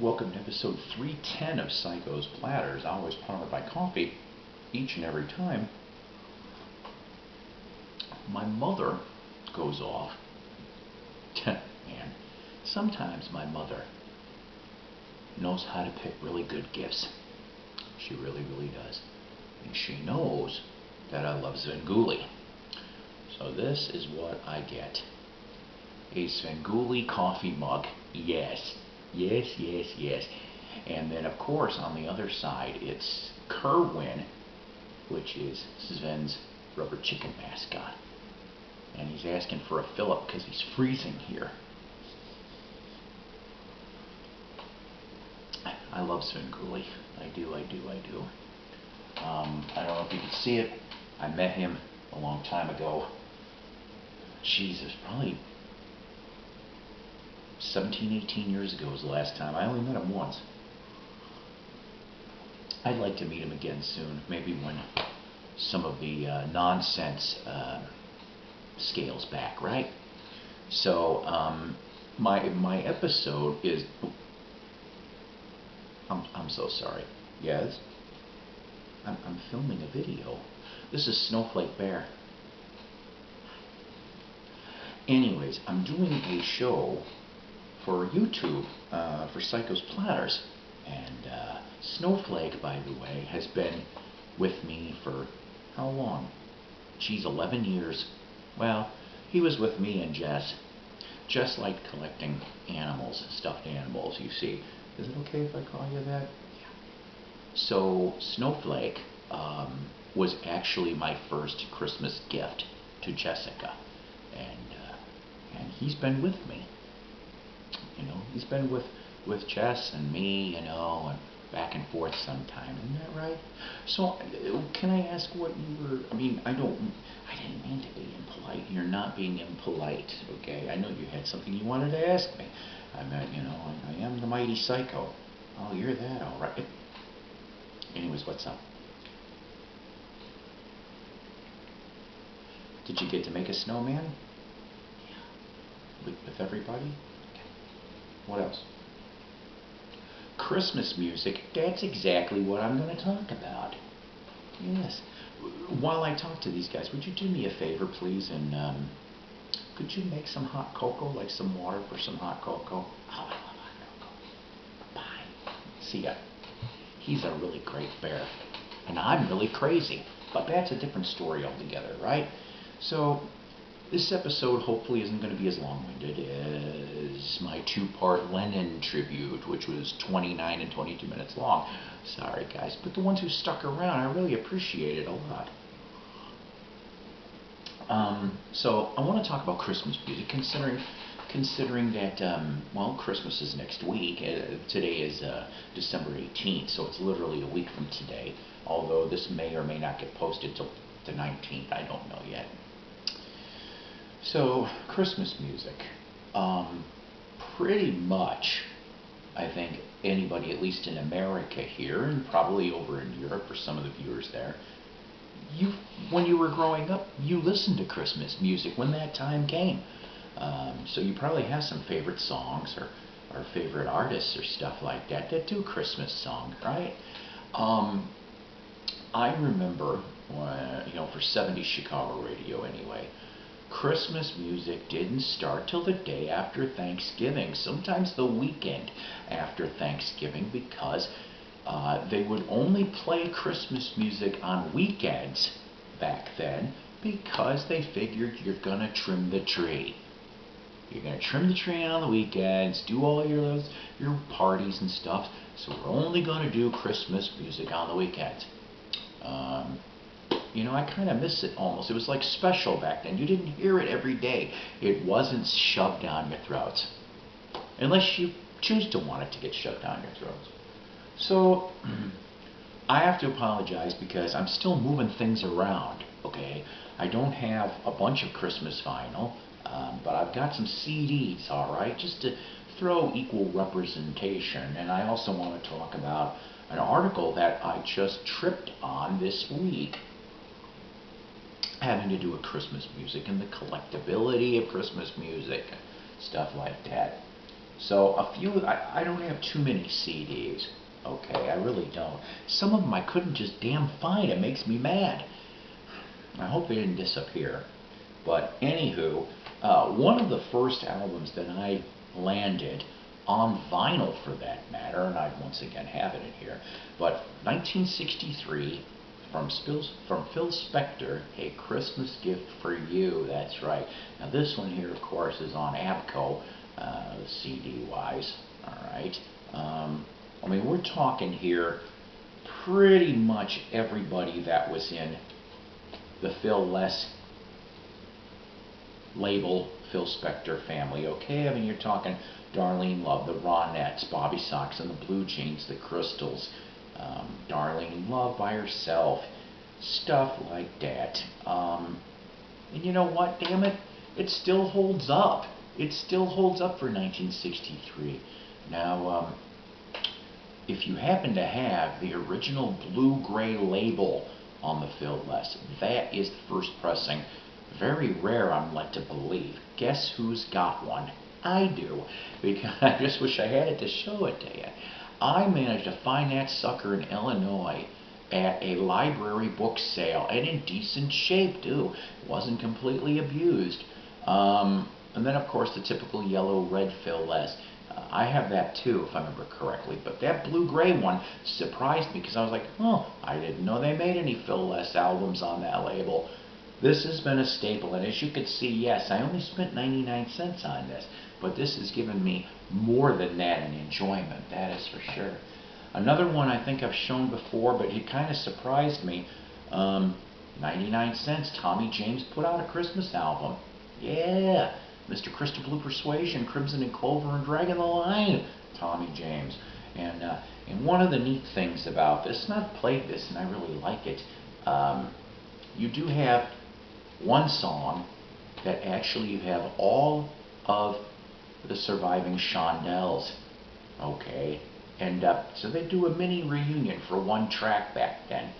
Welcome to episode 310 of Psykos Platters. I always powered by coffee each and every time. My mother goes off. Man, sometimes my mother knows how to pick really good gifts. She really does. And she knows that I love Svengoolie. So this is what I get. A Svengoolie coffee mug. Yes. And then, of course, on the other side, it's Kerwin, which is Sven's rubber chicken mascot. And he's asking for a fill-up because he's freezing here. I love Svengoolie. I do. I don't know if you can see it. I met him a long time ago. Jesus, probably 17, 18 years ago was the last time. I only met him once. I'd like to meet him again soon, maybe when some of the nonsense scales back, right? So my episode is. I'm so sorry. Yes, I'm filming a video. This is Snowflake Bear. Anyways, I'm doing a show for YouTube for Psykos Platters, and Snowflake, by the way, has been with me for how long? Geez, 11 years. Well, he was with me and Jess. Jess liked collecting animals, stuffed animals, you see. Is it okay if I call you that? Yeah. So Snowflake was actually my first Christmas gift to Jessica, and he's been with me. You know, he's been with Jess and me, you know, and back and forth sometime. Isn't that right? So, can I ask what you were? I mean, I didn't mean to be impolite. You're not being impolite, okay? I know you had something you wanted to ask me. I meant, you know, I am the mighty Psycho. Oh, you're that, all right. Anyways, what's up? Did you get to make a snowman? Yeah. With everybody? What else? Christmas music. That's exactly what I'm going to talk about. Yes. While I talk to these guys, would you do me a favor, please, and could you make some hot cocoa, like some water for some hot cocoa? Oh, I love hot cocoa. Bye. See ya. He's a really great bear, and I'm really crazy, but that's a different story altogether, right? So this episode hopefully isn't going to be as long-winded as my two-part Lennon tribute, which was 29 and 22 minutes long. Sorry, guys, but the ones who stuck around, I really appreciate it a lot. So I want to talk about Christmas music, considering that, well, Christmas is next week. Today is December 18th, so it's literally a week from today, although this may or may not get posted till the 19th. I don't know yet. So, Christmas music. Pretty much, I think anybody, at least in America here, and probably over in Europe for some of the viewers there, when you were growing up, you listened to Christmas music when that time came. So you probably have some favorite songs or favorite artists or stuff like that do Christmas songs, right? I remember, you know, for 70s Chicago radio anyway, Christmas music didn't start till the day after Thanksgiving, sometimes the weekend after Thanksgiving, because they would only play Christmas music on weekends back then because they figured you're going to trim the tree. You're going to trim the tree on the weekends, do all your parties and stuff, so we're only going to do Christmas music on the weekends. You know, I kind of miss it almost. It was like special back then. You didn't hear it every day. It wasn't shoved down your throats. Unless you choose to want it to get shoved down your throats. So, I have to apologize because I'm still moving things around, okay? I don't have a bunch of Christmas vinyl, but I've got some CDs, alright? Just to throw equal representation. And I also want to talk about an article that I just tripped on this week, having to do with Christmas music and the collectability of Christmas music, stuff like that. So a few, I don't have too many CDs. Okay, I really don't. Some of them I couldn't just damn find. It makes me mad. I hope they didn't disappear. But anywho, one of the first albums that I landed on vinyl, for that matter, and I once again have it in here, but 1963 from Phil Spector, A Christmas Gift for You. That's right. Now this one here, of course, is on Abco, CD-wise. All right. I mean, we're talking here pretty much everybody that was in the Phil Les label, Phil Spector family. Okay, I mean, you're talking Darlene Love, the Ronettes, Bobby Sox and the Blue Jeans, the Crystals, Darlene Love by herself, stuff like that. And you know what, damn it, it still holds up. It still holds up for 1963. Now, if you happen to have the original blue-gray label on the Phil Les, that is the first pressing. Very rare, I'm led to believe. Guess who's got one? I do, because I just wish I had it to show it to you. I managed to find that sucker in Illinois at a library book sale, and in decent shape too. It wasn't completely abused. And then of course the typical yellow-red Phil Les. I have that too, if I remember correctly. But that blue-gray one surprised me because I was like, oh, I didn't know they made any Phil Les albums on that label. This has been a staple, and as you can see, yes, I only spent 99 cents on this, but this has given me more than that in enjoyment, that is for sure. Another one I think I've shown before, but it kind of surprised me, 99 cents, Tommy James put out a Christmas album. Yeah, Mr. Crystal Blue Persuasion, Crimson and Clover, and Dragging the Line, Tommy James. And one of the neat things about this, and I've played this and I really like it, you do have one song that actually you have all of the surviving Shondells, okay? And so they do a mini reunion for one track back then.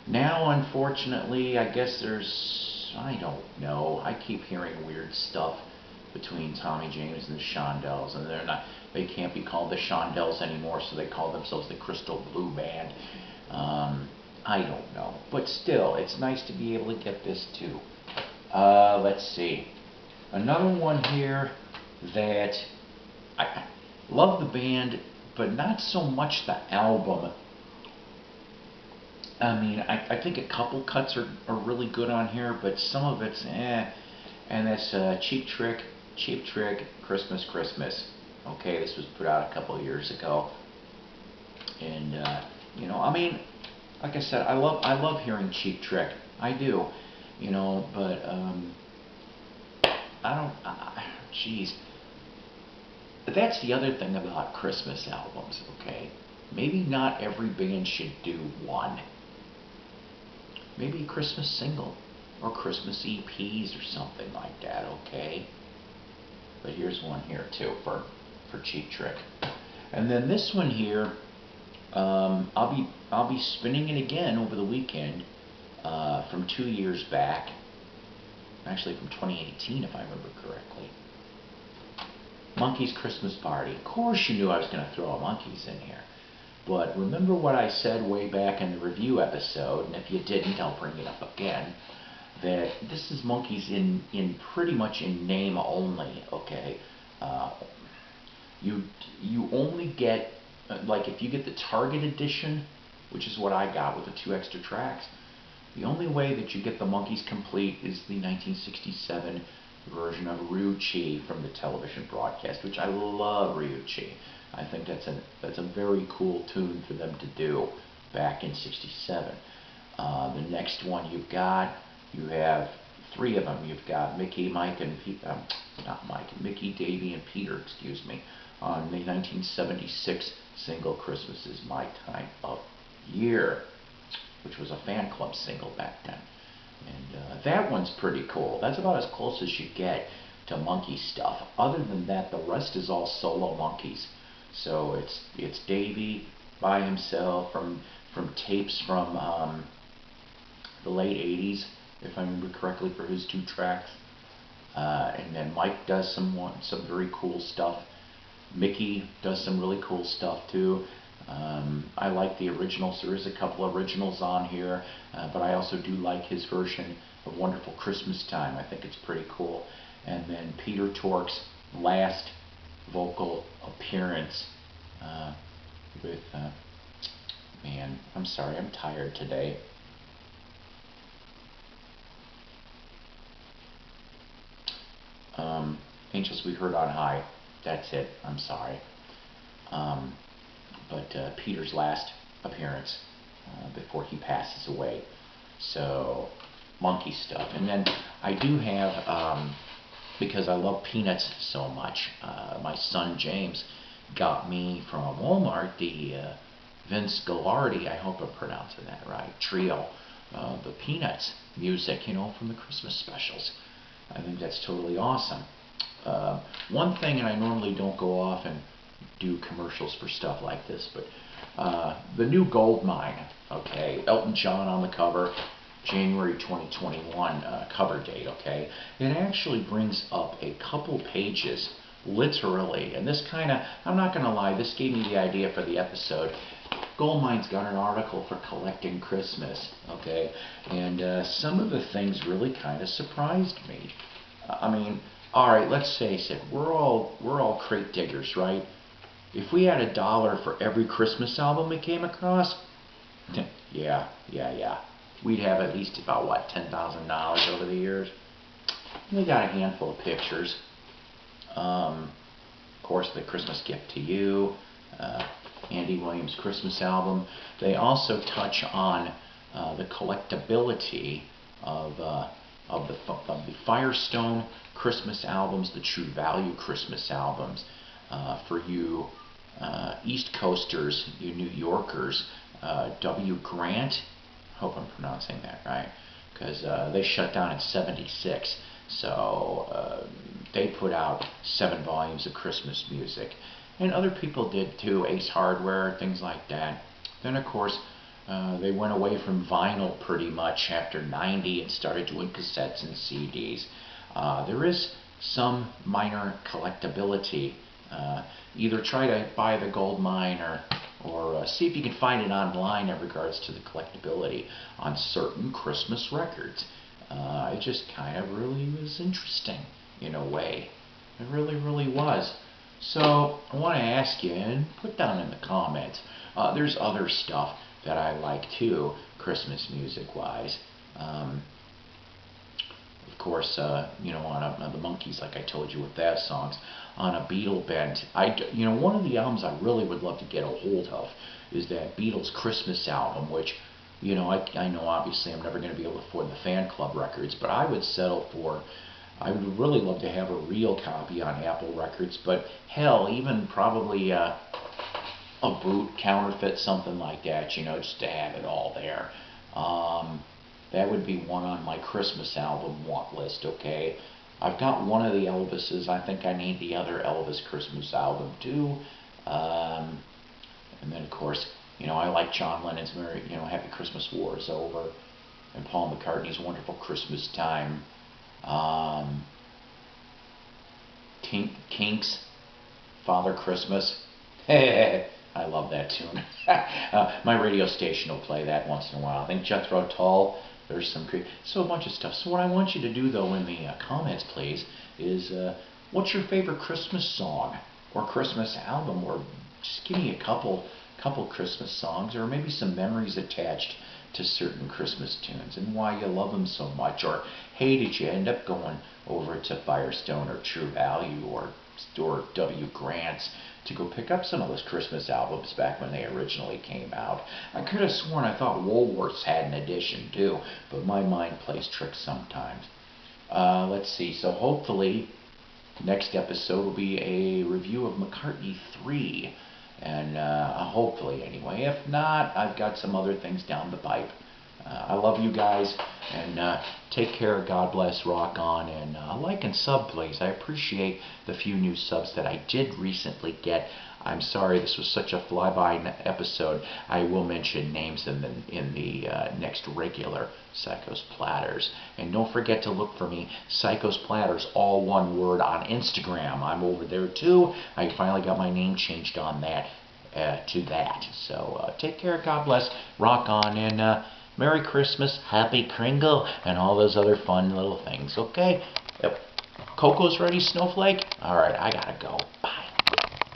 Now, unfortunately, I guess there's, I don't know, I keep hearing weird stuff between Tommy James and the Shondells, and they can't be called the Shondells anymore, so they call themselves the Crystal Blue Band. I don't know, but still, it's nice to be able to get this too. Let's see. Another one here that I love the band, but not so much the album. I mean, I think a couple cuts are really good on here, but some of it's eh. And that's Cheap Trick, Christmas, Christmas. Okay, this was put out a couple of years ago, and you know, I mean, like I said, I love hearing Cheap Trick. I do, you know, but I don't. Jeez, that's the other thing about Christmas albums. Okay, maybe not every band should do one. Maybe a Christmas single or Christmas EPs or something like that. Okay, but here's one here too for Cheap Trick, and then this one here. I'll be spinning it again over the weekend from 2 years back, actually from 2018 if I remember correctly. Monkees Christmas Party. Of course you knew I was going to throw a Monkees in here, but remember what I said way back in the review episode, and if you didn't, I'll bring it up again, that this is Monkees in pretty much in name only. Okay, you only get, like, if you get the Target edition, which is what I got with the 2 extra tracks, the only way that you get the Monkees complete is the 1967 version of Ryuchi from the television broadcast, which I love Ryuchi. I think that's a very cool tune for them to do back in '67. The next one you have 3 of them. You've got Mickey, Mike, and Mickey, Davy, and Peter, excuse me, on the 1976 single Christmas Is My Time of Year, which was a fan club single back then. And that one's pretty cool. That's about as close as you get to Monkee stuff. Other than that, the rest is all solo Monkees. So it's Davy by himself from tapes from the late 80s, if I remember correctly, for his 2 tracks. And then Mike does some very cool stuff Mickey does some really cool stuff too. I like the originals. There is a couple originals on here, but I also do like his version of Wonderful Christmas Time. I think it's pretty cool. And then Peter Tork's last vocal appearance with, man, I'm sorry, I'm tired today. Angels We Heard on High. That's it. I'm sorry. But Peter's last appearance before he passes away. So, monkey stuff. And then I do have, because I love Peanuts so much, my son James got me from Walmart the Vince Gilardi, I hope I'm pronouncing that right, trio, the Peanuts music, you know, from the Christmas specials. I think that's totally awesome. One thing, and I normally don't go off and do commercials for stuff like this, but the new Gold Mine, okay, Elton John on the cover, January 2021 cover date, okay, it actually brings up a couple pages, literally, and this kind of, I'm not going to lie, this gave me the idea for the episode. Goldmine's got an article for collecting Christmas, okay, and some of the things really kind of surprised me. I mean, all right, let's face it, we're all crate diggers, right? If we had $1 for every Christmas album we came across, yeah, we'd have at least about what, $10,000 over the years. We got a handful of pictures. Of course, the Christmas Gift to You, Andy Williams' Christmas album. They also touch on the collectability of the Firestone Christmas albums, the True Value Christmas albums. For you East Coasters, you New Yorkers, W. Grant, hope I'm pronouncing that right, because they shut down in '76. So they put out 7 volumes of Christmas music. And other people did too, Ace Hardware, things like that. Then of course, they went away from vinyl pretty much after '90 and started doing cassettes and CDs. There is some minor collectability. Either try to buy the Gold Mine or see if you can find it online in regards to the collectability on certain Christmas records. It just kind of really was interesting in a way. It really was. So I want to ask you, and put down in the comments, there's other stuff that I like too, Christmas music wise. Of course, you know, on the Monkees, like I told you with that songs, on a Beatle bent. You know, one of the albums I really would love to get a hold of is that Beatles Christmas album, which, you know, I know obviously I'm never going to be able to afford the fan club records, but I would settle for, I would really love to have a real copy on Apple Records, but hell, even probably a boot, counterfeit, something like that, you know, just to have it all there. That would be one on my Christmas album want list, okay? I've got one of the Elvises. I think I need the other Elvis Christmas album too. And then of course, you know, I like John Lennon's Happy Christmas War is Over, and Paul McCartney's Wonderful Christmas Time. Kinks, Father Christmas. I love that tune. My radio station will play that once in a while. I think Jethro Tull. There's so a bunch of stuff. So what I want you to do though in the comments, please, is what's your favorite Christmas song or Christmas album, or just give me a couple Christmas songs, or maybe some memories attached to certain Christmas tunes and why you love them so much, or hey, did you end up going over to Firestone or True Value or W. Grant's to go pick up some of those Christmas albums back when they originally came out. I could have sworn I thought Woolworths had an edition too, but my mind plays tricks sometimes. Let's see, so hopefully next episode will be a review of McCartney 3, and hopefully anyway. If not, I've got some other things down the pipe. I love you guys, and take care. God bless. Rock on, and like and sub, please. I appreciate the few new subs that I did recently get. I'm sorry this was such a flyby episode. I will mention names in the next regular Psykos Platters. And don't forget to look for me, Psykos Platters, all one word, on Instagram. I'm over there too. I finally got my name changed on that to that. So take care, God bless, rock on, and Merry Christmas, Happy Kringle, and all those other fun little things. Okay? Yep. Coco's ready, Snowflake? Alright, I gotta go.